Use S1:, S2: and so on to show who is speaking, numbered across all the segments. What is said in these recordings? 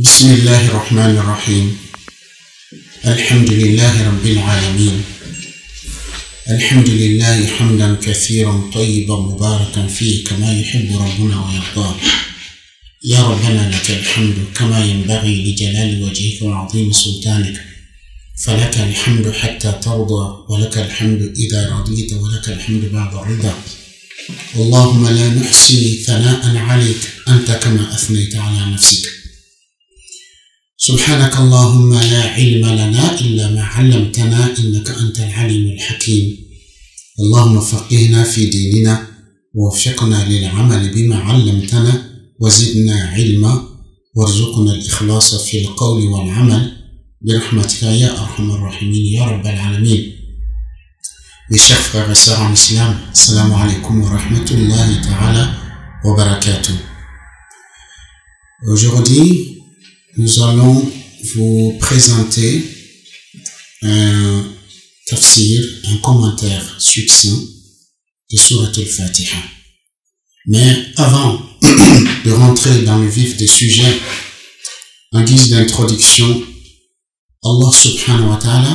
S1: بسم الله الرحمن الرحيم. الحمد لله رب العالمين. الحمد لله حمدا كثيرا طيبا مباركا فيه كما يحب ربنا ويرضاه. يا ربنا لك الحمد كما ينبغي لجلال وجهك وعظيم سلطانك، فلك الحمد حتى ترضى، ولك الحمد إذا رضيت، ولك الحمد بعد الرضا. اللهم لا نحصي ثناء عليك أنت كما أثنيت على نفسك. سبحانك اللهم لا علم لنا إلا ما علمتنا إنك أنت العليم الحكيم. اللهم فقهنا في ديننا ووفقنا للعمل بما علمتنا وزدنا علما وارزقنا الإخلاص في القول والعمل برحمتك يا أرحم الراحمين يا رب العالمين. Mes chers frères et sœurs en islam, assalamu alaikum wa rahmatullahi ta'ala wa barakatuh. Aujourd'hui, nous allons vous présenter un tafsir, un commentaire succinct de Surat al-Fatiha. Mais avant de rentrer dans le vif des sujets, en guise d'introduction, Allah subhanahu wa ta'ala,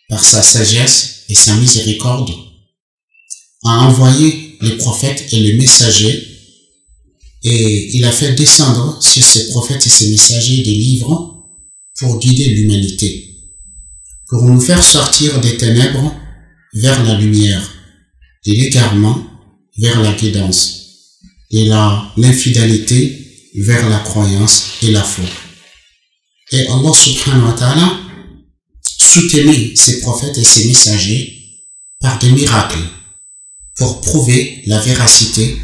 S1: par sa sagesse et sa miséricorde, a envoyé les prophètes et les messagers, et il a fait descendre sur ces prophètes et ces messagers des livres pour guider l'humanité, pour nous faire sortir des ténèbres vers la lumière, de l'égarement vers la guidance, de l'infidélité vers la croyance et la foi. Et Allah subhanahu wa ta'ala soutenait ces prophètes et ces messagers par des miracles pour prouver la véracité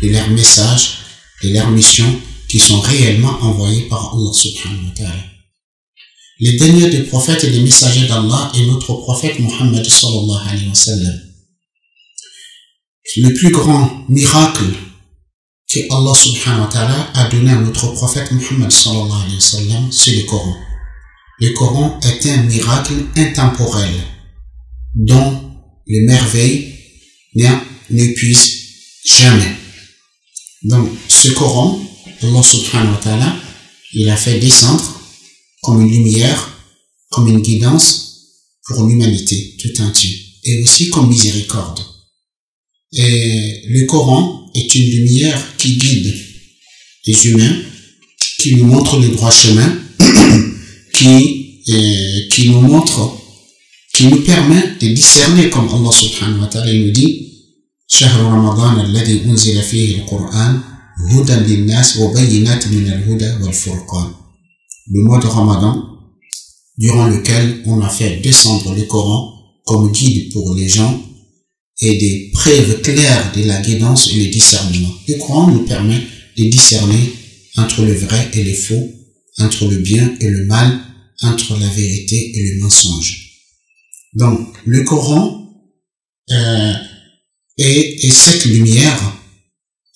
S1: de leurs messages, de leurs missions qui sont réellement envoyées par Allah subhanahu wa ta'ala. Les derniers des prophètes et des messagers d'Allah est notre prophète Muhammad sallallahu alayhi wa sallam. Le plus grand miracle que Allah subhanahu wa ta'ala a donné à notre prophète Muhammad sallallahu alayhi wa sallam, c'est le Coran. Le Coran est un miracle intemporel dont les merveilles n'épuisent jamais. Donc, ce Coran, Allah subhanahu wa ta'ala, il a fait descendre comme une lumière, comme une guidance pour l'humanité tout entière, et aussi comme miséricorde. Et le Coran est une lumière qui guide les humains, qui nous montre le droit chemin, qui nous montre, qui nous permet de discerner, comme Allah subhanahu wa ta'ala nous dit, شهر رمضان الذي أنزل فيه القرآن هدى للناس وبينات من الهدى والفرقان. Le mois de Ramadan, durant lequel on a fait descendre le Coran comme guide pour les gens et des preuves claires de la guidance et le discernement. Le Coran nous permet de discerner entre le vrai et le faux, entre le bien et le mal, entre la vérité et le mensonge. Donc, le Coran et cette lumière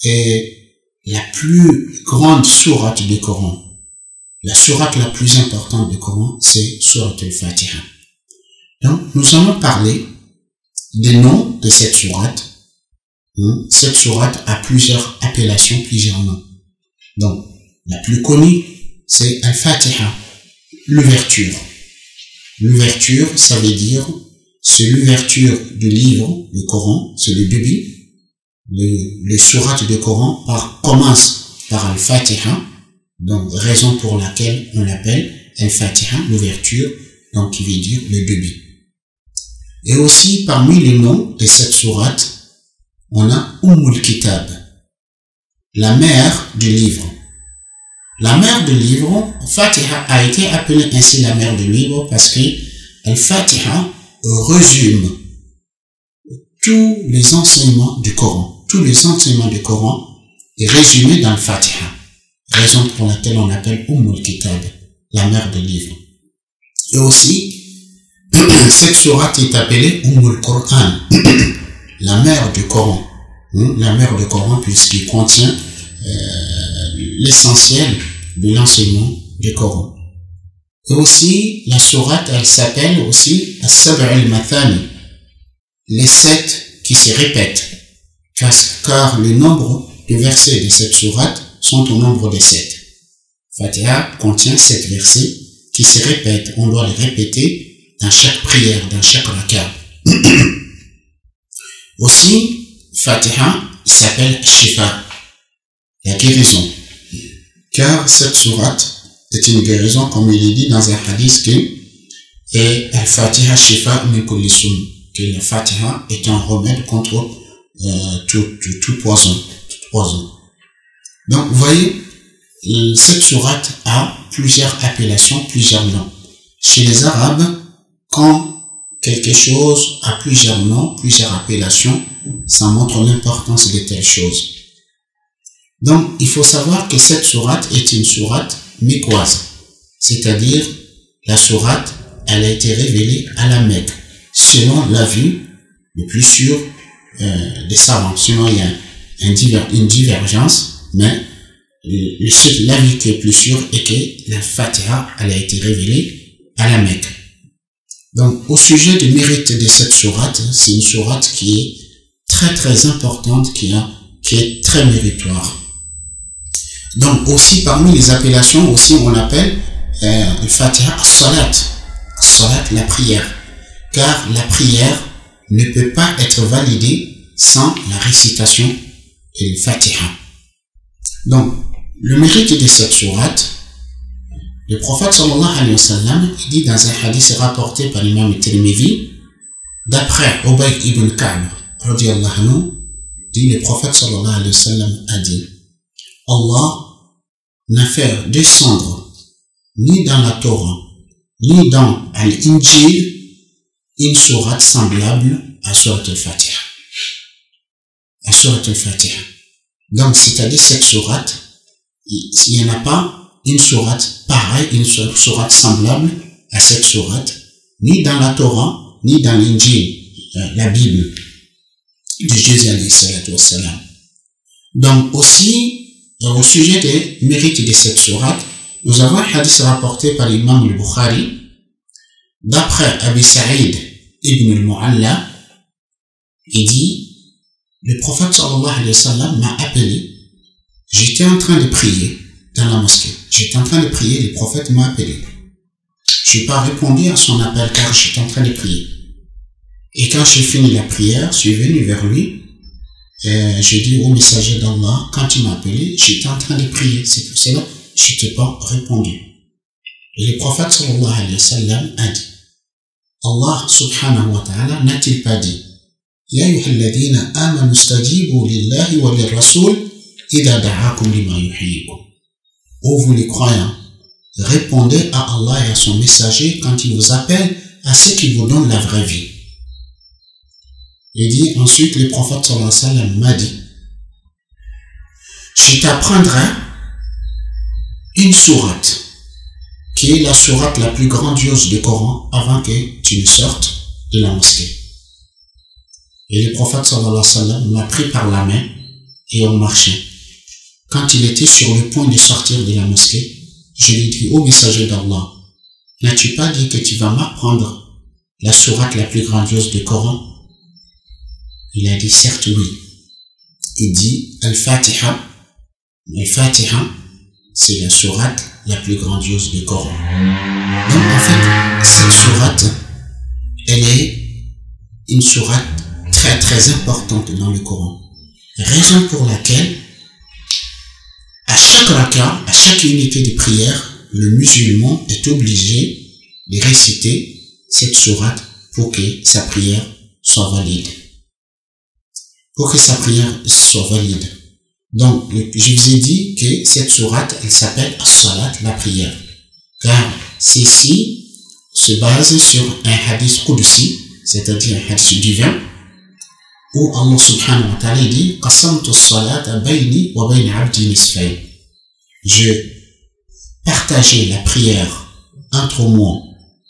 S1: est la plus grande sourate du Coran. La sourate la plus importante du Coran, c'est Surat al-Fatiha. Donc, nous allons parler des noms de cette sourate. Cette sourate a plusieurs appellations, plusieurs noms. Donc, la plus connue, c'est Al-Fatiha, l'ouverture. L'ouverture, ça veut dire, c'est l'ouverture du livre, le Coran, c'est le début. Les sourates du Coran commencent par Al-Fatiha, donc raison pour laquelle on l'appelle Al-Fatiha, l'ouverture, donc qui veut dire le début. Et aussi, parmi les noms de cette sourate, on a Kitab, la mère du livre. La mère du livre, Fatiha a été appelée ainsi la mère du livre parce que Al-Fatiha résume tous les enseignements du Coran. Tous les enseignements du Coran est résumé dans Al-Fatiha. Raison pour laquelle on appelle Kitab, la mère du livre. Et aussi, cette sourate est appelée Qur'an, la mère du Coran. La mère du Coran puisqu'il contient l'essentiel de l'enseignement du Coran. Et aussi, la sourate, elle s'appelle aussi As-Sab' al-Mathani, les 7 qui se répètent, car le nombre de versets de cette sourate sont au nombre de 7. Fatiha contient 7 versets qui se répètent. On doit les répéter dans chaque prière, dans chaque raka. Aussi, Fatiha s'appelle Shifa, la guérison. Car cette sourate est une guérison, comme il est dit dans un hadith que Al-Fatiha Shifa min kulli sum, que la Fatiha est un remède contre tout poison. Donc, vous voyez, cette sourate a plusieurs appellations, plusieurs noms. Chez les Arabes, quand quelque chose a plusieurs noms, plusieurs appellations, ça montre l'importance de telle chose. Donc, il faut savoir que cette sourate est une sourate mécoise, c'est-à-dire la sourate, elle a été révélée à la Mecque, selon l'avis le plus sûr des savants. Sinon, il y a une divergence, mais l'avis qui est plus sûr est que la Fatiha, elle a été révélée à la Mecque. Donc, au sujet du mérite de cette sourate, c'est une sourate qui est très très importante, qui est très méritoire. Donc, aussi parmi les appellations, aussi on appelle le Fatiha as-salat. As-salat, la prière. Car la prière ne peut pas être validée sans la récitation de le Fatiha. Donc, le mérite de cette sourate, le prophète sallallahu alayhi wa sallam dit dans un hadith rapporté par l'imam Tirmidhi, d'après Ubay ibn Ka'b, radiyallahu anhu, dit le prophète sallallahu alayhi wa sallam a dit, Allah n'a fait descendre ni dans la Torah, ni dans Al-Injil, une sourate semblable à sourate al-Fatiha. À sourate al-Fatiha. Donc, c'est-à-dire cette sourate, il n'y en a pas une sourate pareille, une sourate semblable à cette sourate, ni dans la Torah, ni dans l'Injil, la Bible de Jésus alayhi salatu wassalam. Donc, aussi, au sujet des mérites de cette sourate, nous avons un hadith rapporté par l'imam al-Bukhari, d'après Abi Sa'id ibn al-Mu'alla, il dit, le prophète sallallahu alayhi wa sallam m'a appelé, j'étais en train de prier dans la mosquée, j'étais en train de prier, le prophète m'a appelé. Je n'ai pas répondu à son appel car j'étais en train de prier. Et quand j'ai fini la prière, je suis venu vers lui, j'ai dit au messager d'Allah, quand il m'a appelé, j'étais en train de prier, c'est pour cela que je ne t'ai pas répondu. Et le prophète sallallahu alayhi wa sallam a dit, Allah subhanahu wa ta'ala n'a-t-il pas dit, Ya ayyuhalladhina amanu stajibu lillahi wa lirrasul idha da'akum lima yuhyikum. Ô vous les croyants, répondez à Allah et à son messager quand il vous appelle à ce qui vous donne la vraie vie. Il dit ensuite, le prophète sallallahu alayhi wa sallam m'a dit, je t'apprendrai une sourate qui est la sourate la plus grandiose du Coran avant que tu ne sortes de la mosquée. Et le prophète sallallahu alayhi wa sallam m'a pris par la main et on marchait. Quand il était sur le point de sortir de la mosquée, je lui ai dit, ô messager d'Allah, n'as-tu pas dit que tu vas m'apprendre la sourate la plus grandiose du Coran? Il a dit, certes oui. Il dit, Al-Fatiha. Al-Fatiha, c'est la sourate la plus grandiose du Coran. Donc en fait, cette sourate, elle est une sourate très très importante dans le Coran. Raison pour laquelle, à chaque raka, à chaque unité de prière, le musulman est obligé de réciter cette sourate pour que sa prière soit valide. Pour que sa prière soit valide. Donc, je vous ai dit que cette sourate, elle s'appelle as-salat, la prière. Car ceci se base sur un hadith qudsi, c'est-à-dire un hadith divin, où Allah subhanahu wa ta'ala dit qasamtu as-salata bayni wa bayna 'abdi nisfayn. Je partageais la prière entre moi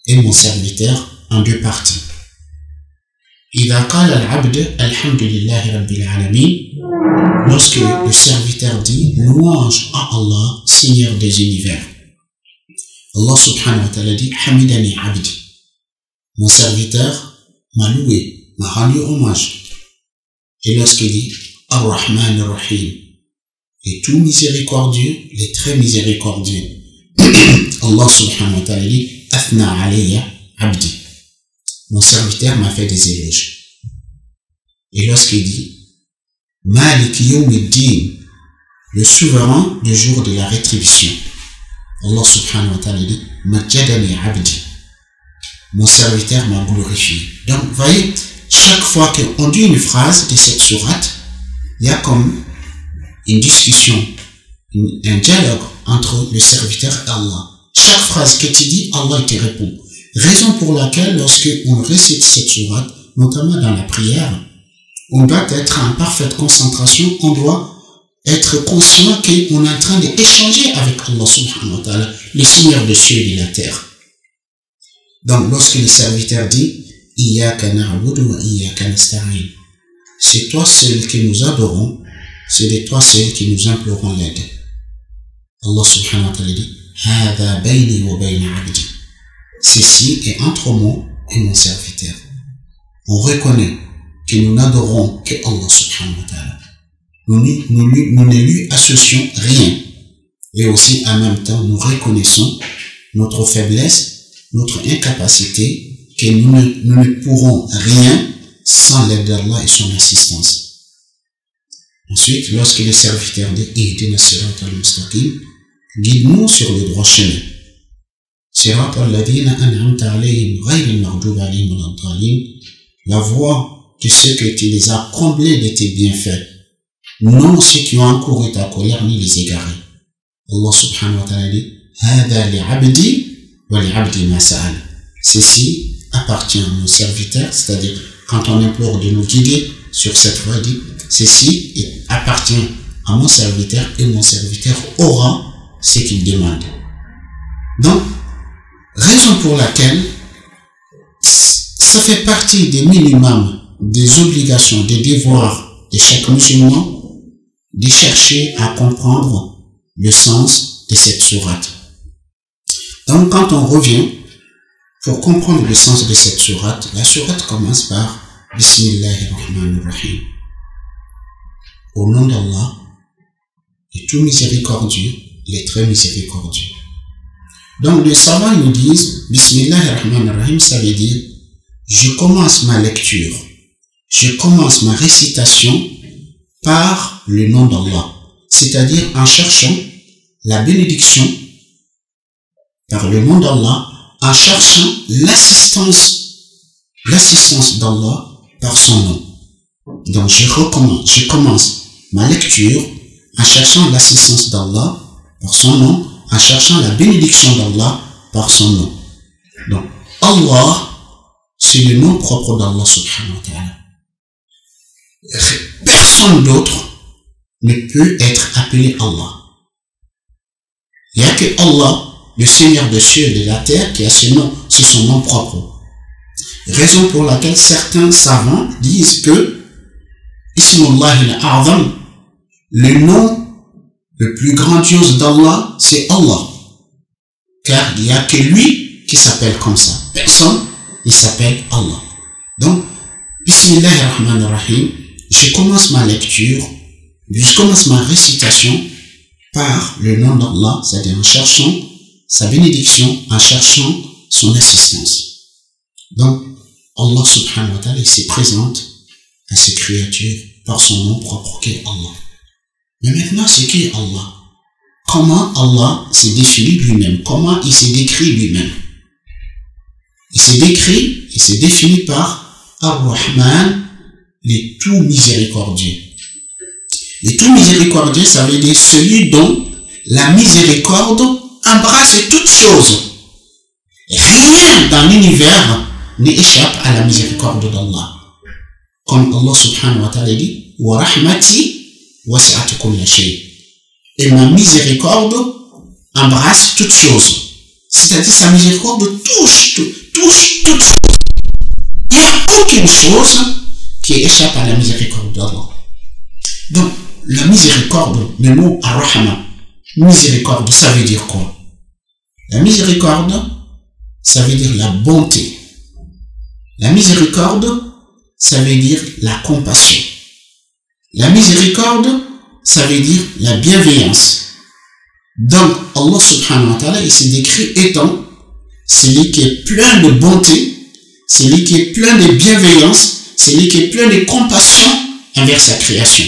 S1: et mon serviteur en deux parties. إذا قال العبد الحمد لله رب العالمين, lorsque le serviteur dit louange à Allah, Seigneur des univers. Allah subhanahu wa ta'ala dit hamidani abdi, mon serviteur m'a loué, m'a rendu hommage. Et lorsqu'il dit ar-Rahman ar-Rahim, est tout miséricordieux, il est très miséricordieux. Allah subhanahu wa ta'ala dit, Athna alayya abdi. Mon serviteur m'a fait des éloges. Et lorsqu'il dit, Malik yawmiddin, le souverain du jour de la rétribution, Allah subhanahu wa ta'ala dit, Majjadani abdi. Mon serviteur m'a glorifié. Donc, vous voyez, chaque fois qu'on dit une phrase de cette sourate, il y a comme une discussion, un dialogue entre le serviteur et Allah. Chaque phrase que tu dis, Allah te répond. Raison pour laquelle, lorsque on récite cette sourate, notamment dans la prière, on doit être en parfaite concentration, on doit être conscient qu'on est en train d'échanger avec Allah subhanahu wa ta'ala, le Seigneur des cieux et de la terre. Donc, lorsque le serviteur dit, Iyyaka na'budu wa iyyaka nasta'in, c'est toi seul que nous adorons, c'est de toi seul que nous implorons l'aide. Allah subhanahu wa ta'ala dit, Hada bayni wa bayna abdi. Ceci est entre moi et mon serviteur. On reconnaît que nous n'adorons que Allah subhanahu wa ta'ala. Nous ne lui associons rien. Et aussi, en même temps, nous reconnaissons notre faiblesse, notre incapacité, que nous ne pourrons rien sans l'aide d'Allah et son assistance. Ensuite, lorsque le serviteur dit Ihdina sirata al-mustaqim, guide-nous sur le droit chemin. Sirata alladhina an'amta alayhim ghayri al-maghdubi alayhim wa ad-dallin, la voie de ceux que tu les as comblés de tes bienfaits, non ceux qui ont encouru ta colère ni les égarés. Allah subhanahu wa ta'ala dit Hada li'abdi wa li'abdi ma sa'al. Ceci appartient à mon serviteur, c'est-à-dire quand on implore de nous guider sur cette voie, dit ceci appartient à mon serviteur et mon serviteur aura ce qu'il demande. Donc, raison pour laquelle ça fait partie des minimums, des obligations, des devoirs de chaque musulman de chercher à comprendre le sens de cette sourate. Donc, quand on revient, pour comprendre le sens de cette sourate, la sourate commence par Bismillahirrahmanirrahim. Au nom d'Allah, le tout miséricordieux, il est très miséricordieux. Donc, les savants nous disent Bismillahirrahmanirrahim, ça veut dire je commence ma lecture, je commence ma récitation par le nom d'Allah, c'est-à-dire en cherchant la bénédiction par le nom d'Allah, en cherchant l'assistance d'Allah par son nom. Donc je commence ma lecture en cherchant l'assistance d'Allah par son nom, en cherchant la bénédiction d'Allah par son nom. Donc Allah, c'est le nom propre d'Allah subhanahu wa ta'ala. Personne d'autre ne peut être appelé Allah. Il n'y a que Allah, le Seigneur des cieux et de la terre, qui a ce nom, c'est son nom propre. Raison pour laquelle certains savants disent que Ismullah al-A'zam, le nom le plus grandiose d'Allah, c'est Allah. Car il n'y a que lui qui s'appelle comme ça. Personne ne s'appelle Allah. Donc, Bismillahirrahmanirrahim, je commence ma lecture, je commence ma récitation par le nom d'Allah, c'est-à-dire en cherchant sa bénédiction, en cherchant son assistance. Donc, Allah subhanahu wa ta'ala, il se présente à ses créatures par son nom propre qui est Allah. Mais maintenant, c'est qui est Allah? Comment Allah se définit lui-même? Comment il se décrit lui-même? Il se décrit, il se définit par Ar-Rahman, le tout miséricordieux. Le tout miséricordieux, ça veut dire celui dont la miséricorde embrasse toutes choses. Rien dans l'univers n'échappe à la miséricorde d'Allah. Comme Allah subhanahu wa ta'ala dit, wa rahmati wasi'at kulla shay. Et ma miséricorde embrasse toutes choses. C'est-à-dire sa miséricorde touche toutes choses. Il n'y a aucune chose qui échappe à la miséricorde d'Allah. Donc, la miséricorde, le mot ar-Rahman, miséricorde, ça veut dire quoi? La miséricorde, ça veut dire la bonté. La miséricorde, ça veut dire la compassion. La miséricorde, ça veut dire la bienveillance. Donc, Allah subhanahu wa ta'ala, il se décrit étant celui qui est plein de bonté, celui qui est plein de bienveillance, celui qui est plein de compassion envers sa création.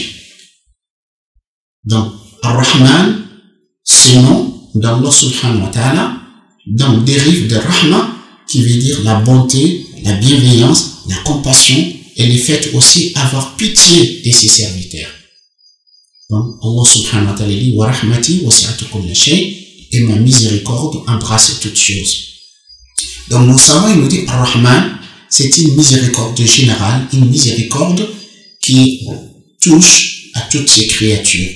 S1: Donc, Ar-Rahman, ce nom d'Allah subhanahu wa ta'ala, donc dérive de Rahma, qui veut dire la bonté, la bienveillance, la compassion, et le fait aussi avoir pitié de ses serviteurs. Donc, Allah subhanahu wa ta'ala dit, wa rahmati wasi'at kulla shay, et ma miséricorde embrasse toutes choses. Donc, nous savons, il nous dit, Ar-Rahman, c'est une miséricorde générale, une miséricorde qui touche à toutes ces créatures,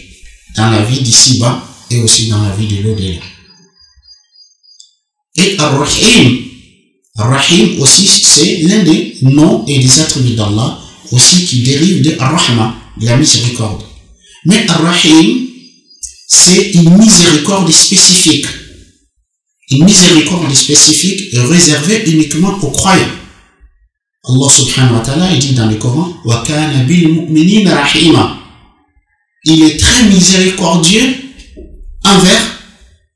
S1: dans la vie d'ici-bas et aussi dans la vie de l'au-delà. Et Ar-Rahim, Ar-Rahim aussi, c'est l'un des noms et des attributs d'Allah, aussi qui dérive de Ar-Rahma, de la miséricorde. Mais Ar-Rahim, c'est une miséricorde spécifique. Une miséricorde spécifique est réservée uniquement aux croyants. Allah subhanahu wa ta'ala, il dit dans le Coran, wa kana bil mu'minina rahima. Il est très miséricordieux envers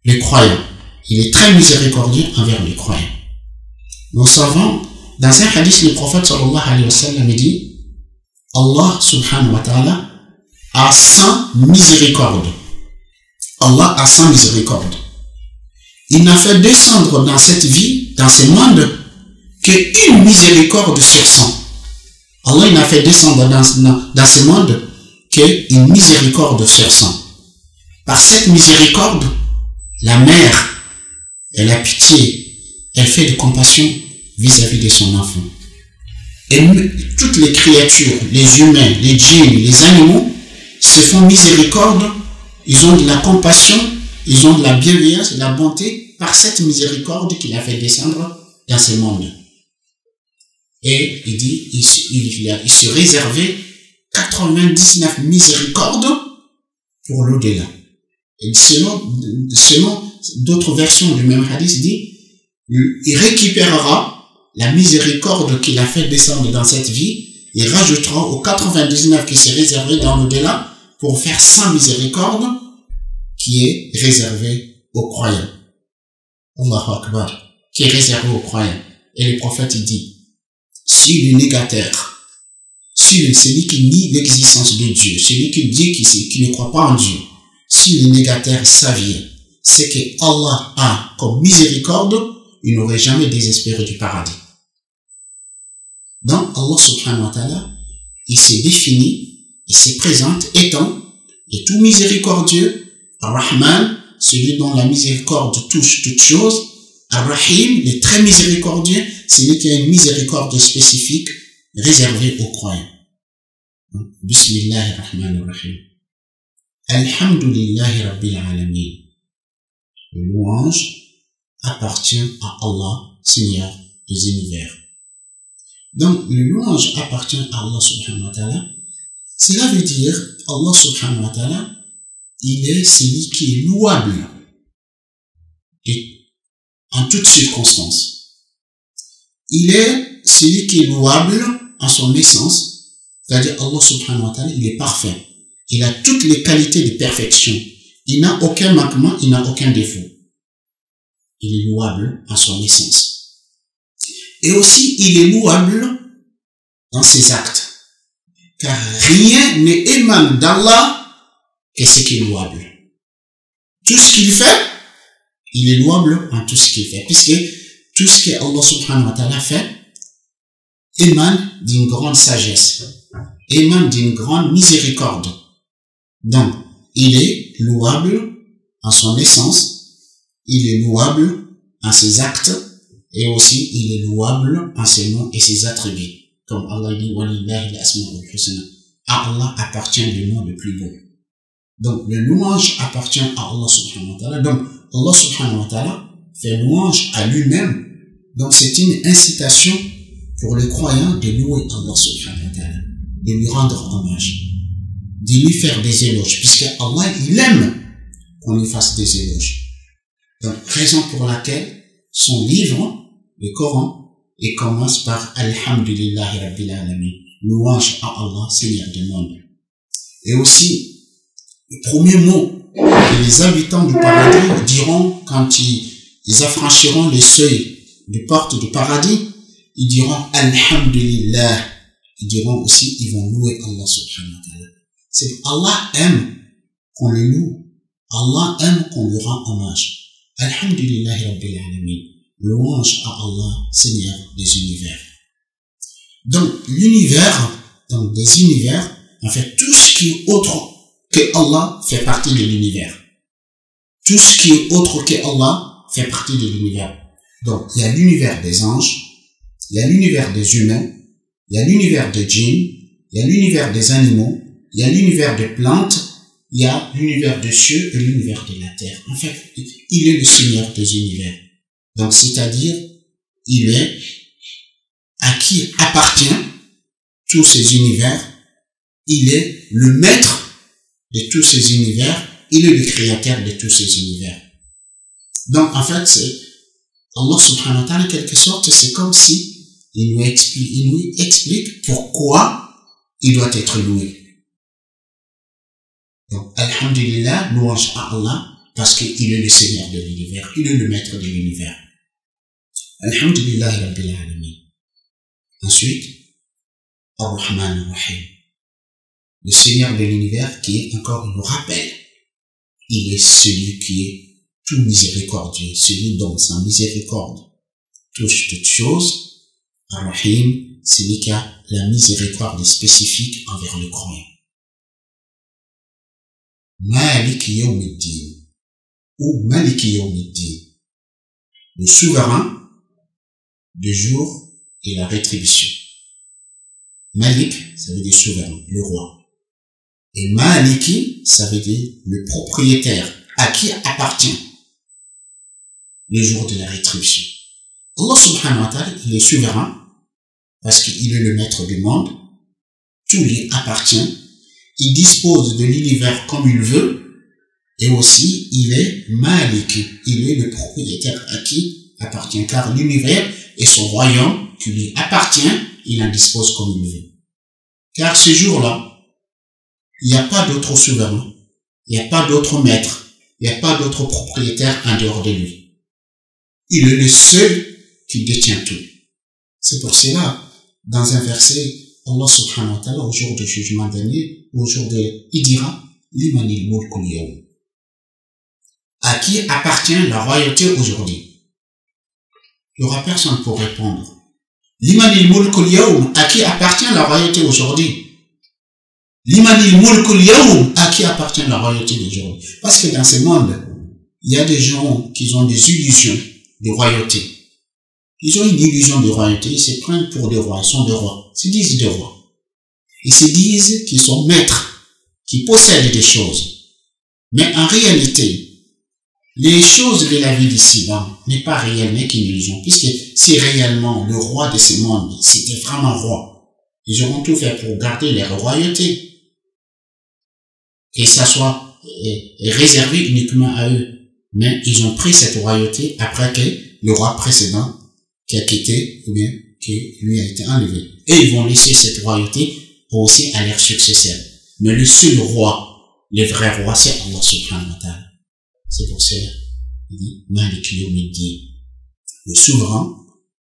S1: les croyants. Il est très miséricordieux envers les croyants. Nous savons, dans un hadith, le prophète sallallahu alayhi wa sallam dit, Allah subhanahu wa ta'ala a 100 miséricordes. Allah a 100 miséricordes. Il n'a fait descendre dans cette vie, dans ce monde, qu'une miséricorde sur 100. Allah n'a fait descendre dans ce monde qu'une miséricorde sur 100. Par cette miséricorde, la mère, elle a pitié, elle fait de compassion vis-à-vis de son enfant. Et toutes les créatures, les humains, les djinns, les animaux, se font miséricorde, ils ont de la compassion, ils ont de la bienveillance et de la bonté par cette miséricorde qu'il a fait descendre dans ce monde. Et il dit, il se réservait 99 miséricordes pour l'au-delà. Et selon d'autres versions du même hadith, il dit, il récupérera la miséricorde qu'il a fait descendre dans cette vie, il rajoutera aux 99 qui s'est réservé dans l'au-delà pour faire 100 miséricordes qui est réservé aux croyants. Allahu Akbar, qui est réservé aux croyants. Et le prophète il dit, si le négateur, si celui qui nie l'existence de Dieu, celui qui dit qu'il ne croit pas en Dieu, si le négateur savait ce que Allah a comme miséricorde, il n'aurait jamais désespéré du paradis. Donc Allah subhanahu wa ta'ala, il s'est défini, il se présente étant et tout miséricordieux, Ar-Rahman, celui dont la miséricorde touche toutes choses, Ar-Rahim, le très miséricordieux, celui qui a une miséricorde spécifique réservée aux croyants. Bismillahirrahmanirrahim. Alhamdulillahi Rabbil Alamin. Le louange appartient à Allah, Seigneur des univers. Donc, le louange appartient à Allah subhanahu wa ta'ala. Cela veut dire, Allah subhanahu wa ta'ala, il est celui qui est louable et en toutes circonstances. Il est celui qui est louable en son essence, c'est-à-dire Allah subhanahu wa ta'ala, il est parfait. Il a toutes les qualités de perfection. Il n'a aucun manquement, il n'a aucun défaut. Il est louable en son essence. Et aussi, il est louable dans ses actes. Car rien n'émane d'Allah que ce qui est louable. Tout ce qu'il fait, il est louable en tout ce qu'il fait. Puisque tout ce que Allah subhanahu wa ta'ala fait émane d'une grande sagesse, émane d'une grande miséricorde. Donc, il est louable en son essence, il est louable en ses actes, et aussi il est louable en ses noms et ses attributs. Comme Allah dit, Walillahi al-asma'ul husna. À Allah appartient le nom le plus beau. Donc, le louange appartient à Allah subhanahu wa ta'ala. Donc, Allah subhanahu wa ta'ala fait louange à lui-même. Donc, c'est une incitation pour les croyants de louer Allah subhanahu wa ta'ala, de lui rendre hommage, de lui faire des éloges, puisque Allah, il aime qu'on lui fasse des éloges. Donc, raison pour laquelle son livre, le Coran, il commence par Alhamdulillahi Rabbil Alamin, louange à Allah, Seigneur du monde. Et aussi, Le premier mot que les habitants du paradis diront quand ils affranchiront les seuils des portes du paradis, ils diront Alhamdulillah. Ils diront aussi, ils vont louer Allah subhanahu wa ta'ala. C'est Allah aime qu'on le loue. Allah aime qu'on lui rend hommage. Alhamdulillahi Rabbil Alamin. Louange à Allah, Seigneur des univers. Donc, dans des univers, en fait, tout ce qui est autre que Allah fait partie de l'univers. Tout ce qui est autre que Allah fait partie de l'univers. Donc, il y a l'univers des anges, il y a l'univers des humains, il y a l'univers des djinns, il y a l'univers des animaux, il y a l'univers des plantes, il y a l'univers des cieux et l'univers de la terre. En fait, il est le Seigneur des univers. Donc, c'est-à-dire, il est à qui appartient tous ces univers. Il est le maître de tous ces univers. Il est le créateur de tous ces univers. Donc, en fait, c'est Allah subhanahu wa ta'ala, en quelque sorte, c'est comme si il nous explique pourquoi il doit être loué. Donc, alhamdulillah, louange à Allah, parce qu'il est le Seigneur de l'univers, il est le maître de l'univers. Alhamdulillah Rabbil Alamin. Ensuite, Ar-Rahman Ar-Rahim. Le Seigneur de l'univers qui est encore nous rappelle. Il est celui qui est tout miséricordieux, celui dont sa miséricorde touche toutes choses. Ar-Rahim, celui qui a la miséricorde spécifique envers le croyant. Malik Yawmiddin ou Malik Yawmiddin, le souverain du jour et la rétribution. Malik, ça veut dire souverain, le roi. Et Maliki, ça veut dire le propriétaire, à qui appartient le jour de la rétribution. Allah subhanahu wa ta'ala, il est souverain parce qu'il est le maître du monde, tout lui appartient, il dispose de l'univers comme il veut, et aussi il est Malik, il est le propriétaire à qui appartient, car l'univers est son royaume qui lui appartient, il en dispose comme il veut. Car ce jour-là, il n'y a pas d'autre souverain, il n'y a pas d'autre maître, il n'y a pas d'autre propriétaire en dehors de lui. Il est le seul qui détient tout. C'est pour cela, dans un verset, Allah subhanahu wa ta'ala, au jour du jugement dernier, au jour de, il dira, Limanil mulkul yawm. À qui appartient la royauté aujourd'hui? Il n'y aura personne pour répondre. Limanil mulkul yawm, à qui appartient la royauté aujourd'hui? Limanil mulkul yawm, à qui appartient la royauté d'aujourd'hui? Parce que dans ce monde, il y a des gens qui ont des illusions de royauté. Ils ont une illusion de royauté, ils se prennent pour des rois, ils sont des rois, ils se disent des rois. Ils se disent qu'ils sont maîtres, qu'ils possèdent des choses. Mais en réalité, les choses de la vie d'ici-bas n'est pas réellement qu'une illusion, puisque si réellement le roi de ce monde, c'était vraiment roi, ils auront tout fait pour garder leur royauté. Et ça soit réservé uniquement à eux. Mais ils ont pris cette royauté après que le roi précédent qui a quitté, ou bien qui lui a été enlevé. Et ils vont laisser cette royauté aussi à leurs successeurs. Mais le seul roi, le vrai roi, c'est Allah subhanahu wa ta'ala. C'est pour cela, il dit, Malik Yawmiddin, le souverain,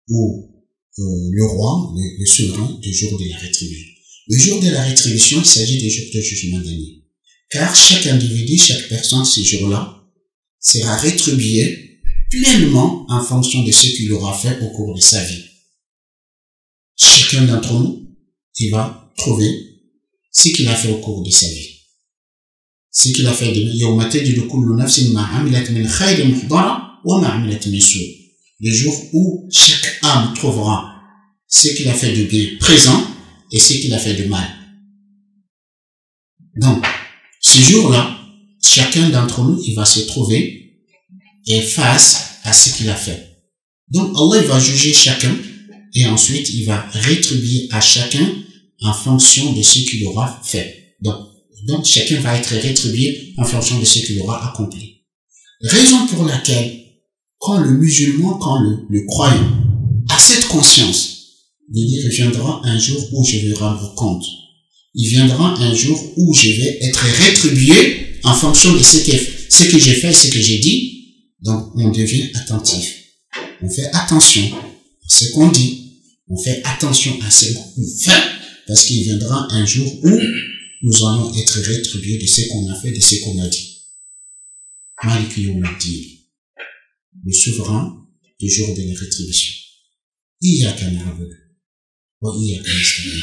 S1: ou le roi, le souverain du jour de la rétribution. Le jour de la rétribution, il s'agit du jour de jugement dernier. Car chaque individu, chaque personne, ce jour-là, sera rétribué pleinement en fonction de ce qu'il aura fait au cours de sa vie. Chacun d'entre nous, il va trouver ce qu'il a fait au cours de sa vie. Ce qu'il a fait de le jour où chaque âme trouvera ce qu'il a fait de bien présent et ce qu'il a fait de mal. Donc, ce jour-là, chacun d'entre nous, il va se trouver et face à ce qu'il a fait. Donc, Allah il va juger chacun et ensuite il va rétribuer à chacun en fonction de ce qu'il aura fait. Donc chacun va être rétribué en fonction de ce qu'il aura accompli. Raison pour laquelle, quand le musulman, quand le croyant a cette conscience de dire, viendra un jour où je vais rendre compte. il viendra un jour où je vais être rétribué en fonction de ce que j'ai fait et ce que j'ai dit. Donc, on devient attentif. On fait attention à ce qu'on dit. On fait attention à ce qu'on fait, parce qu'il viendra un jour où nous allons être rétribués de ce qu'on a fait, de ce qu'on a dit. Malik Yawmiddin, le souverain du jour de la rétribution. Iyyaka na'budu wa iyyaka nasta'in.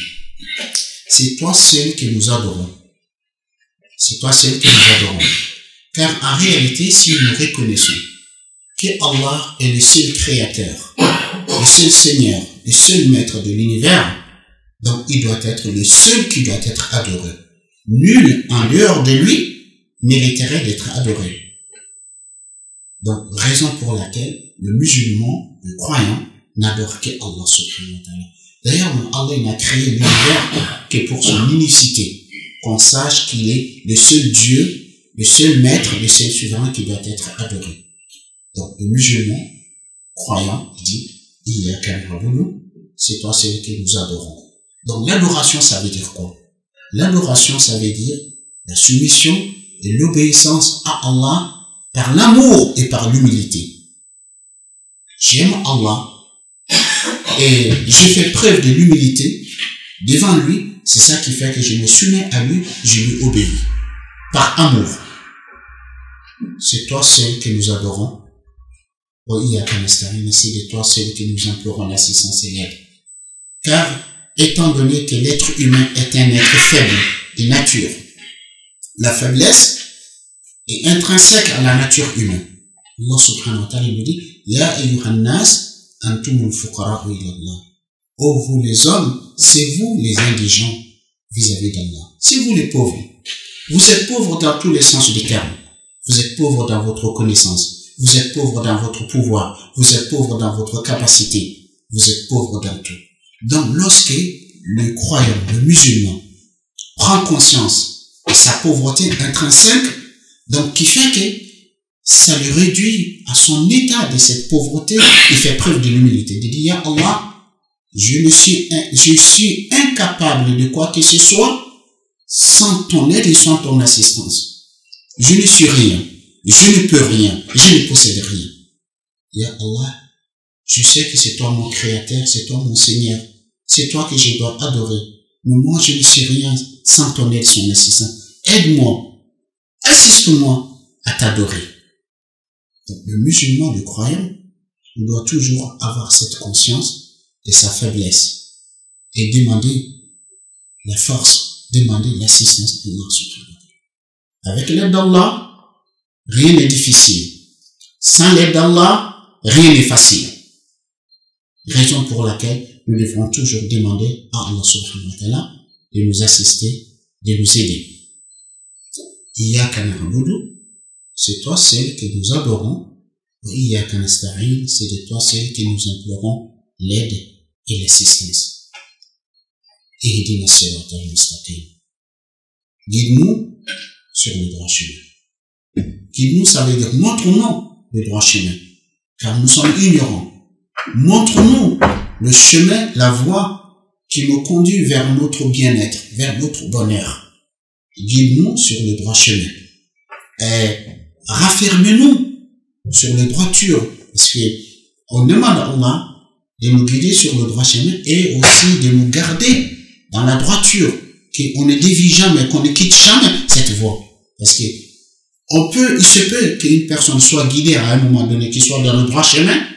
S1: C'est toi seul que nous adorons. C'est toi seul que nous adorons. Car en réalité, si nous reconnaissons que Allah est le seul créateur, le seul Seigneur, le seul maître de l'univers, donc il doit être le seul qui doit être adoré. Nul en dehors de lui mériterait d'être adoré. Donc, raison pour laquelle le musulman, le croyant, n'adore que Allah subhanahu wa ta'ala. D'ailleurs, Allah n'a créé l'univers que pour son unicité, qu'on sache qu'il est le seul Dieu, le seul maître, le seul souverain qui doit être adoré. Donc, le musulman, croyant, il dit, Iyyaka na'budu, c'est toi celui que nous adorons. Donc, l'adoration, ça veut dire quoi? L'adoration, ça veut dire la soumission et l'obéissance à Allah par l'amour et par l'humilité. J'aime Allah et j'ai fait preuve de l'humilité devant lui. C'est ça qui fait que je me soumets à lui, je lui obéis. Par amour. C'est toi seul que nous adorons. C'est de toi seul que nous implorons l'assistance et l'aide. Car, étant donné que l'être humain est un être faible de nature, la faiblesse est intrinsèque à la nature humaine. Allah subhanahu wa ta'ala nous dit, Ya ayyuhan nas, antumul fuqara'u ila Allah. Oh, vous les hommes, c'est vous les indigents vis-à-vis d'Allah. C'est vous les pauvres. Vous êtes pauvres dans tous les sens du terme. Vous êtes pauvres dans votre connaissance. Vous êtes pauvres dans votre pouvoir. Vous êtes pauvres dans votre capacité. Vous êtes pauvres dans tout. Donc, lorsque le croyant, le musulman, prend conscience de sa pauvreté intrinsèque, donc qui fait que ça le réduit à son état de cette pauvreté, il fait preuve de l'humilité. Il dit, Ya Allah, je suis incapable de quoi que ce soit sans ton aide et sans ton assistance. Je ne suis rien. Je ne peux rien. Je ne possède rien. Ya Allah, je sais que c'est toi mon créateur, c'est toi mon Seigneur. C'est toi que je dois adorer. Mais moi, je ne suis rien sans ton aide, son assistance. Aide-moi. Assiste-moi à t'adorer. Donc, le musulman, le croyant, il doit toujours avoir cette conscience de sa faiblesse et demander la force, demander l'assistance d'Allah subhanahu wa ta'ala. Avec l'aide d'Allah, rien n'est difficile. Sans l'aide d'Allah, rien n'est facile. Raison pour laquelle nous devrons toujours demander à Allah subhanahu wa ta'ala de nous assister, de nous aider. Iyyaka na'budu, c'est toi seul que nous adorons. Iyyaka nasta'in, c'est de toi seul que nous implorons l'aide et l'assistance. Ihdina siratal mustaqim. Guide-nous sur le droit chemin. Guide-nous, ça veut dire montre-nous le droit chemin, car nous sommes ignorants. Montre-nous le chemin, la voie qui nous conduit vers notre bien-être, vers notre bonheur. Guide-nous sur le droit chemin. Et raffermez-nous sur les droitures, parce que on demande à Allah de nous guider sur le droit chemin et aussi de nous garder dans la droiture, qu'on ne dévie jamais, qu'on ne quitte jamais cette voie. Parce que il se peut qu'une personne soit guidée à un moment donné, qu'il soit dans le droit chemin,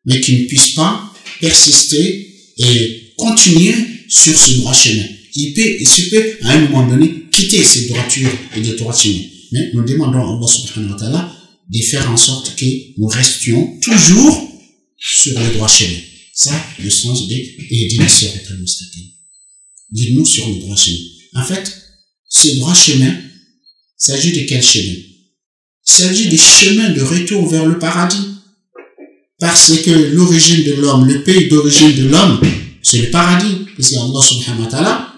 S1: mais qu'il ne puisse pas persister et continuer sur ce droit chemin. Il se peut à un moment donné quitter cette droiture et de droit chemin. Mais nous demandons à Allah subhanahu wa ta'ala de faire en sorte que nous restions toujours sur le droit chemin. Ça, le sens de Ihdina siratal mustaqim. Guide-nous sur le droit chemin. En fait, ce droit chemin, il s'agit de quel chemin? Il s'agit du chemin de retour vers le paradis. Parce que l'origine de l'homme, le pays d'origine de l'homme, c'est le paradis. Parce que Allah subhanahu wa ta'ala,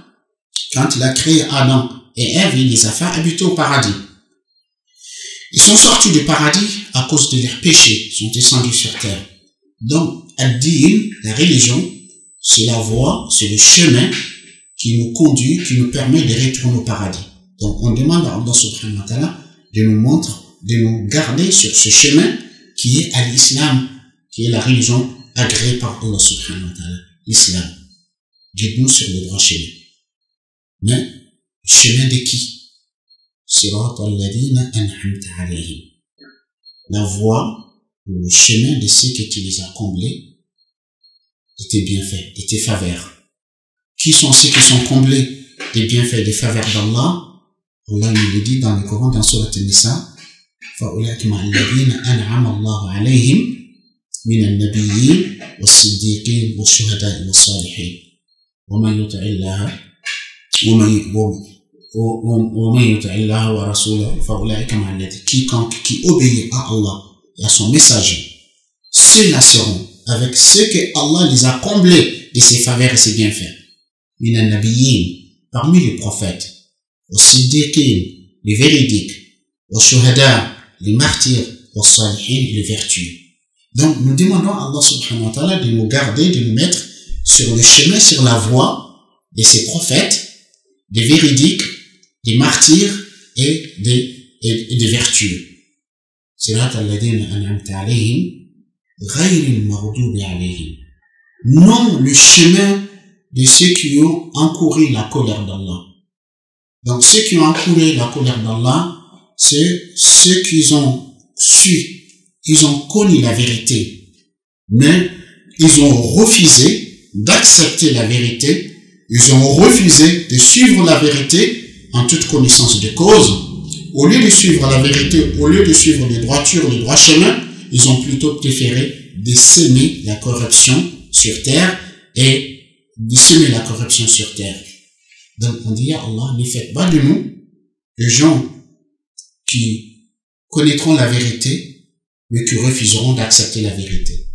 S1: quand il a créé Adam et Ève, il les a fait habiter au paradis. Ils sont sortis du paradis à cause de leurs péchés, ils sont descendus sur terre. Donc, ad-din, la religion, c'est la voie, c'est le chemin qui nous conduit, qui nous permet de retourner au paradis. Donc on demande à Allah subhanahu wa ta'ala de nous garder sur ce chemin qui est à l'islam, qui est la religion agréée par Allah subhanahu wa ta'ala, l'islam. Guide-nous sur le droit chemin. Mais, le chemin de qui? Sirat al-ladina an'amta alayhim. La voie, ou le chemin de ceux que tu les as comblés était bien fait, était faveur. Qui sont ceux qui sont comblés des bienfaits, des faveurs d'Allah? Allah nous le dit dans le Coran, dans Surat An-Nisa, فَأُولَٰئِكَ مَعَ الَّذِينَ أَنْعَمَ اللَّهُ عَلَيْهِمْ مِنَ النَّبِيِّينَ وَالصِّدِّيقِينَ وَالشُّهَدَاءِ وَالصَّالِحِينَ وَمَنْ يُطِعِ اللَّهَ وَرَسُولَهُ فَأُولَٰئِكَ مَعَ الَّذِينَ quiconque qui obéit à Allah et à son messager, ceux-là seront avec ceux que Allah les a comblés de ses faveurs et ses bienfaits. مِنَ النَّبِيِّينَ parmi les prophètes, وَالصِّدِّيقِينَ les véridiques, وَالشُّهَدَاء les martyrs, وَالصَّالِحِينَ les vertueux. Donc nous demandons à Allah subhanahu wa ta'ala de nous garder, de nous mettre sur le chemin, sur la voie de ses prophètes, des véridiques, des martyrs et des vertueux. Sirat al-ladina an'amta alayhim ghayril maghdubi alayhim. Non le chemin de ceux qui ont encouru la colère d'Allah. Donc ceux qui ont encouru la colère d'Allah, c'est ceux qui ont su, ils ont connu la vérité, mais ils ont refusé d'accepter la vérité, ils ont refusé de suivre la vérité en toute connaissance de cause. Au lieu de suivre la vérité, au lieu de suivre les droitures, les droits chemins, ils ont plutôt préféré de semer la corruption sur terre et de semer la corruption sur terre. Donc on dit à Allah, ne faites pas de nous des gens qui connaîtront la vérité, mais qui refuseront d'accepter la vérité.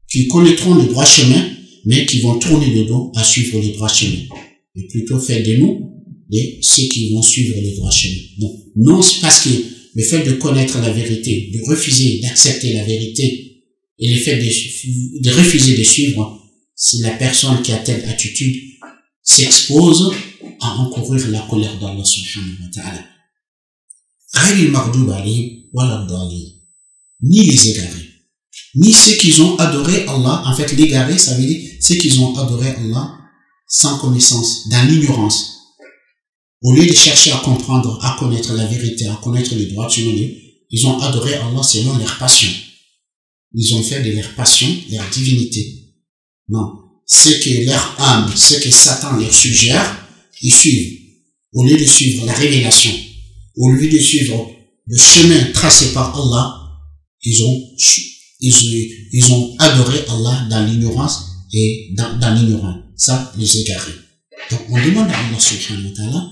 S1: Qui connaîtront le droit chemin, mais qui vont tourner le dos à suivre les droits chemins. Et plutôt faites de nous ceux qui vont suivre les droits chemins. Donc, non, c'est parce que le fait de connaître la vérité, de refuser d'accepter la vérité, et le fait de refuser de suivre, si la personne qui a telle attitude s'expose à encourir la colère d'Allah subhanahu wa ta'ala. Ni les égarés, ni ceux qui ont adoré Allah. En fait, l'égaré, ça veut dire ceux qui ont adoré Allah sans connaissance, dans l'ignorance. Au lieu de chercher à comprendre, à connaître la vérité, à connaître les droits humains, ils ont adoré Allah selon leur passion. Ils ont fait de leur passion leur divinité. Non. Ce que leur âme, ce que Satan leur suggère, ils suivent. Au lieu de suivre la révélation, au lieu de suivre le chemin tracé par Allah, ils ont adoré Allah dans l'ignorance et dans l'ignorance. Ça, les égarés. Donc, on demande à Allah subhanahu wa ta'ala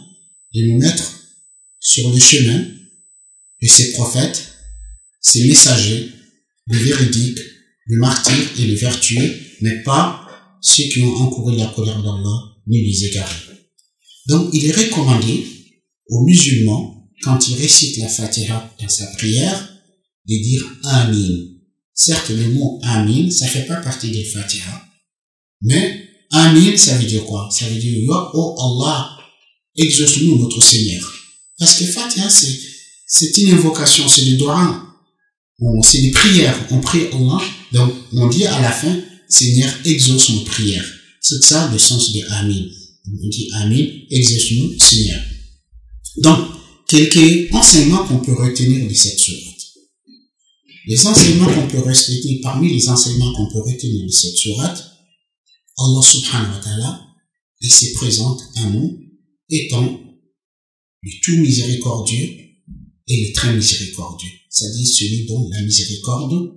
S1: de nous mettre sur le chemin de ses prophètes, ses messagers, les véridiques, les martyrs et les vertueux, mais pas ceux qui ont encouru la colère d'Allah, ni les égarés. Donc, il est recommandé aux musulmans, quand ils récitent la Fatiha dans sa prière, de dire Amin. Certes, le mot Amin, ça fait pas partie des Fatiha, mais Amin, ça veut dire quoi? Ça veut dire, oh Allah, exauce-nous notre Seigneur. Parce que Fatiha, c'est une invocation, c'est du dua, c'est des prières, on prie Allah, donc on dit à la fin, Seigneur, exauce nos prières. C'est ça le sens de Amin. On dit Amin, exauce-nous, Seigneur. Donc, quelques enseignements qu'on peut retenir de cette sourate. Les enseignements qu'on peut retenir, parmi les enseignements qu'on peut retenir de cette sourate, Allah subhanahu wa ta'ala, il se présente à nous étant le tout miséricordieux et le très miséricordieux. C'est-à-dire celui dont la miséricorde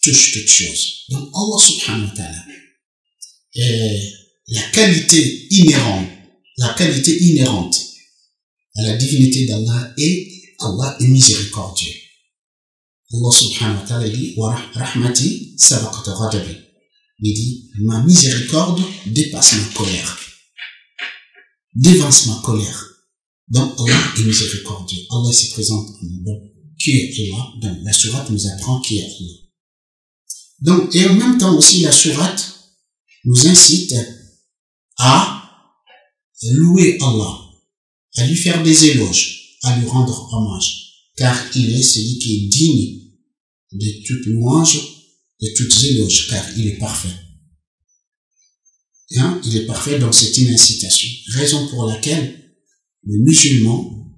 S1: touche toutes choses. Donc Allah subhanahu wa ta'ala, la qualité inhérente à la divinité d'Allah est Allah est miséricordieux. Allah subhanahu wa ta'ala dit wa rahmati sabaqat ghadabi. Il dit ma miséricorde dépasse ma colère. Dévance ma colère. Donc Allah est miséricordieux. Allah se présente en nous. Donc qui est Allah? Donc la sourate nous apprend qui est Allah. Donc et en même temps aussi la sourate nous incite à louer Allah, à lui faire des éloges, à lui rendre hommage, car il est celui qui est digne de toute louange, de toutes éloges, car il est parfait. Hein? Il est parfait, donc c'est une incitation. Raison pour laquelle le musulman,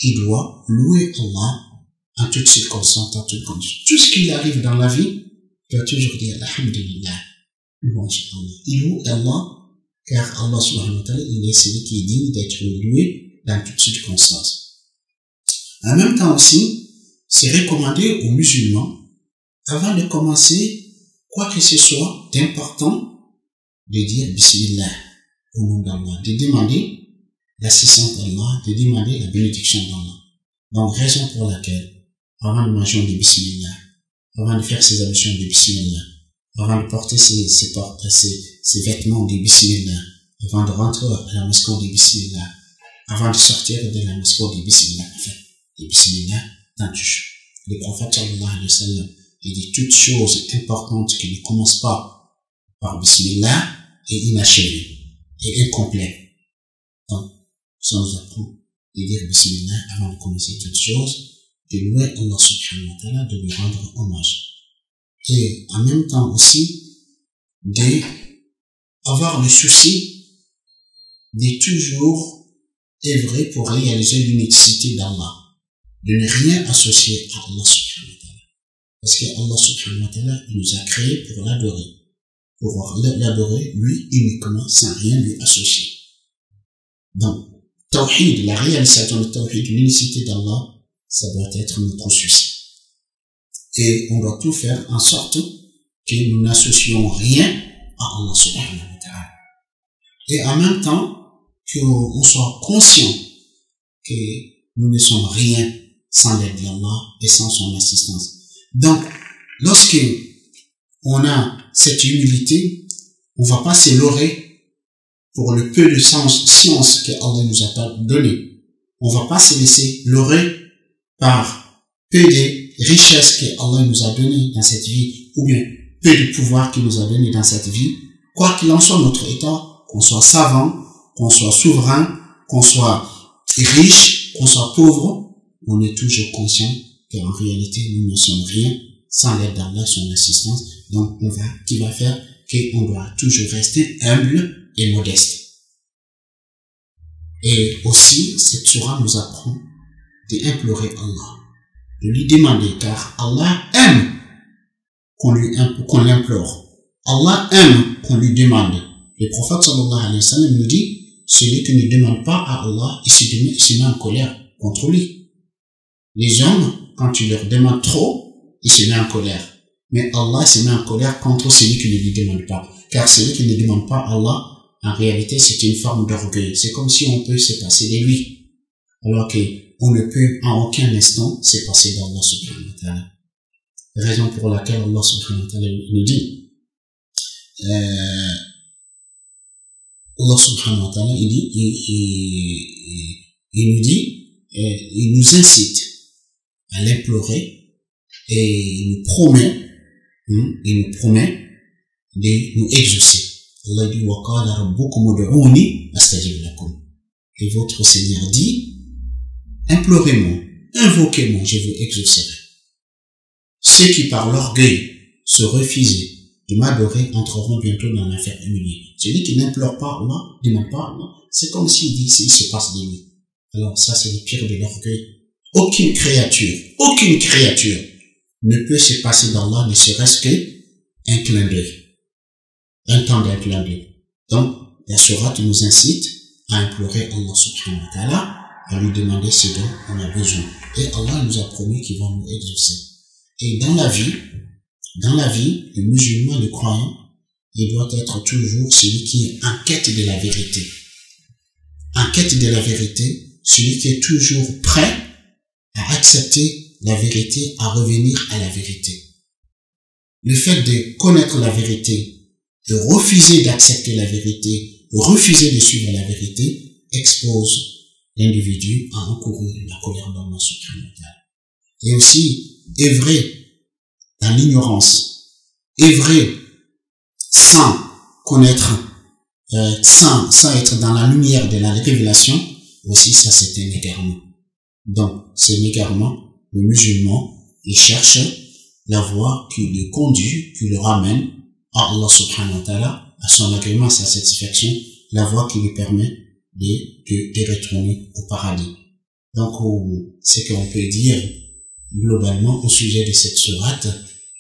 S1: il doit louer Allah en toutes circonstances, en toutes conditions. Tout ce qui lui arrive dans la vie, il doit toujours dire Alhamdulillah, louange Allah. Il loue Allah, car Allah subhanahu wa ta'ala, il est celui qui est digne d'être loué dans toutes circonstances. En même temps aussi, c'est recommandé aux musulmans, avant de commencer quoi que ce soit d'important, de dire Bismillah au nom d'Allah, de demander l'assistance d'Allah, de demander la bénédiction d'Allah. Donc, raison pour laquelle, avant de manger, on dit Bismillah, avant de faire ses ablutions, on dit Bismillah, avant de porter ses vêtements, on dit Bismillah, avant de rentrer à la mosquée, on dit Bismillah, avant de sortir de la mosquée, on dit Bismillah, enfin, dit Bismillah dans tout. Le prophète sallallahu alayhi wa sallam, il dit toutes choses importantes qui ne commencent pas par Bismillah est inachevé et incomplet. Donc, ça nous apprend de dire Bismillah avant de commencer toutes choses, de louer Allah subhanahu wa ta'ala, de lui rendre hommage. Et en même temps aussi, d'avoir le souci de toujours œuvrer pour réaliser l'unicité d'Allah, de ne rien associer à Allah subhanahu wa ta'ala. Parce que Allah subhanahu wa ta'ala nous a créés pour l'adorer. Pour l'adorer, lui, uniquement, sans rien lui associer. Donc, Tawhid, la réalisation de Tawhid, l'unicité d'Allah, ça doit être notre souci. Et on doit tout faire en sorte que nous n'associons rien à Allah subhanahu wa ta'ala. Et en même temps, qu'on soit conscient que nous ne sommes rien sans l'aide d'Allah et sans son assistance. Donc, lorsque on a cette humilité, on ne va pas se leurrer pour le peu de science que Allah nous a donné. On ne va pas se laisser leurrer par peu de richesses que Allah nous a donné dans cette vie, ou bien peu de pouvoir qu'il nous a donné dans cette vie. Quoi qu'il en soit notre état, qu'on soit savant, qu'on soit souverain, qu'on soit riche, qu'on soit pauvre, on est toujours conscient qu'en réalité, nous ne sommes rien sans l'aide d'Allah, son assistance. Donc, qui va faire qu'on doit toujours rester humble et modeste. Et aussi, cette sourate nous apprend d'implorer Allah, de lui demander, car Allah aime qu'on l'implore. Allah aime qu'on lui demande. Le prophète sallallahu alayhi wa sallam nous dit, celui qui ne demande pas à Allah, il se met en colère contre lui. Les hommes, quand tu leur demandes trop, ils se mettent en colère. Mais Allah se met en colère contre celui qui ne lui demande pas. Car celui qui ne demande pas à Allah, en réalité, c'est une forme d'orgueil. C'est comme si on peut se passer de lui. Alors qu'on ne peut en aucun instant se passer d'Allah subhanahu wa ta'ala. Raison pour laquelle Allah subhanahu wa ta'ala nous dit, Allah subhanahu wa ta'ala, il nous incite à l'implorer et il nous promet de nous exaucer. Allah dit, وَقَالَ رَبُّكُمُ ادْعُونِي أَسْتَجِبْ لَكُمْ. Et votre Seigneur dit, implorez-moi, invoquez-moi, je vous exaucerai. Ceux qui par l'orgueil se refusaient de m'adorer entreront bientôt dans l'enfer humilié. Celui qui n'implore pas Allah, ne demande pas Allah, c'est comme s'il dit, s'il se passe de lui. Alors ça, c'est le pire de l'orgueil. Aucune créature ne peut se passer d'Allah, ne serait-ce qu'un clin d'œil. Un temps d'un clin d'œil. Donc, la sourate nous incite à implorer Allah subhanahu wa ta'ala, à lui demander ce dont on a besoin. Et Allah nous a promis qu'il va nous exaucer. Et dans la vie, le musulman, le croyant, il doit être toujours celui qui est en quête de la vérité. En quête de la vérité, celui qui est toujours prêt à accepter la vérité, à revenir à la vérité. Le fait de connaître la vérité, de refuser d'accepter la vérité, de refuser de suivre la vérité, expose l'individu à encourir la colère d'Allah subhanahu wa ta'ala. Et aussi, œuvrer dans l'ignorance, œuvrer sans connaître sans être dans la lumière de la révélation, aussi ça c'est un égarement. Donc c'est un égarement, le musulman, il cherche la voie qui le conduit, qui le ramène à Allah subhanahu wa ta'ala, à son agrément, à sa satisfaction, la voie qui lui permet de retourner au paradis. Donc c'est qu'on peut dire globalement au sujet de cette sourate,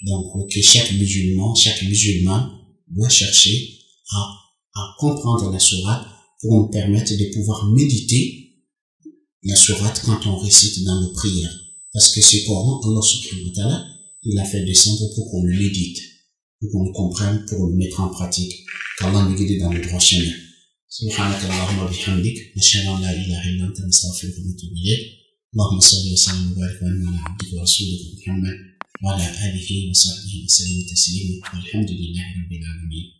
S1: donc que chaque musulman doit chercher à comprendre la sourate pour nous permettre de pouvoir méditer la sourate quand on récite dans nos prières. Parce que ce Coran, Allah subhanahu wa ta'ala, il a fait descendre pour qu'on le médite, pour qu'on le comprenne, pour le mettre en pratique. Qu'Allah nous guide dans le droit chemin. سبحانك اللهم وبحمدك نشهد ان لا اله الا انت نستغفرك ونتوب اليك اللهم صل وسلم وبارك على عبدك ورسولك محمد وعلى اله وصحبه وسلم تسليما والحمد لله رب العالمين.